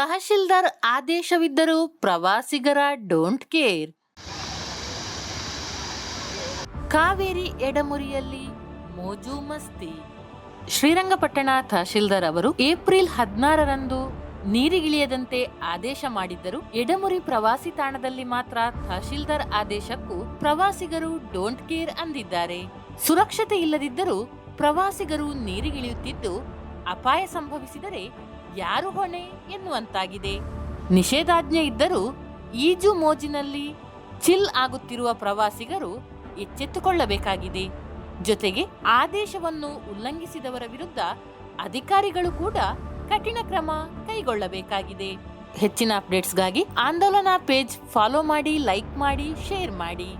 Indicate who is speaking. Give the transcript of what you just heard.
Speaker 1: ತಹಶೀಲ್ದಾರ್ ಆದೇಶವಿದ್ದರೂ ಪ್ರವಾಸಿಗರ don't care. Kaveri ಎಡಮುರಿಯಲ್ಲಿ ಮೋಜು ಮಸ್ತಿ. ಶ್ರೀರಂಗಪಟ್ಟಣ ತಹಶೀಲ್ದಾರ್ ಅವರು ಏಪ್ರಿಲ್ 16ರಂದು ನೀರಿಗಿಳಿಯದಂತೆ ಆದೇಶ ಮಾಡಿದ್ದರು. ಎಡಮುರಿ ಪ್ರವಾಸಿ ತಾಣದಲ್ಲಿ ಮಾತ್ರ ತಹಶೀಲ್ದಾರ್ ಆದೇಶಕ್ಕೂ ಪ್ರವಾಸಿಗರು ಡೋಂಟ್ ಕೇರ್ ಅಂದಿದ್ದಾರೆ. ಸುರಕ್ಷತೆ ಇಲ್ಲದಿದ್ದರೂ ಪ್ರವಾಸಿಗರು ನೀರಿಗಿಳಿಯುತ್ತಿದ್ದು ಅಪಾಯ ಸಂಭವಿಸಿದರೆ ಯಾರು ಹೊಣೆ ಎನ್ನುವಂತಾಗಿದೆ. ನಿಷೇಧಾಜ್ಞೆ ಇದ್ದರೂ ಈಜು ಮೋಜಿನಲ್ಲಿ ಚಿಲ್ ಆಗುತ್ತಿರುವ ಪ್ರವಾಸಿಗರು ಎಚ್ಚೆತ್ತುಕೊಳ್ಳಬೇಕಾಗಿದೆ. ಜೊತೆಗೆ ಆದೇಶವನ್ನು ಉಲ್ಲಂಘಿಸಿದವರ ವಿರುದ್ಧ ಅಧಿಕಾರಿಗಳು ಕೂಡ ಕಠಿಣ ಕ್ರಮ ಕೈಗೊಳ್ಳಬೇಕಾಗಿದೆ. ಹೆಚ್ಚಿನ ಅಪ್ಡೇಟ್ಸ್ಗಾಗಿ ಆಂದೋಲನ ಪೇಜ್ ಫಾಲೋ ಮಾಡಿ, ಲೈಕ್ ಮಾಡಿ, ಶೇರ್ ಮಾಡಿ.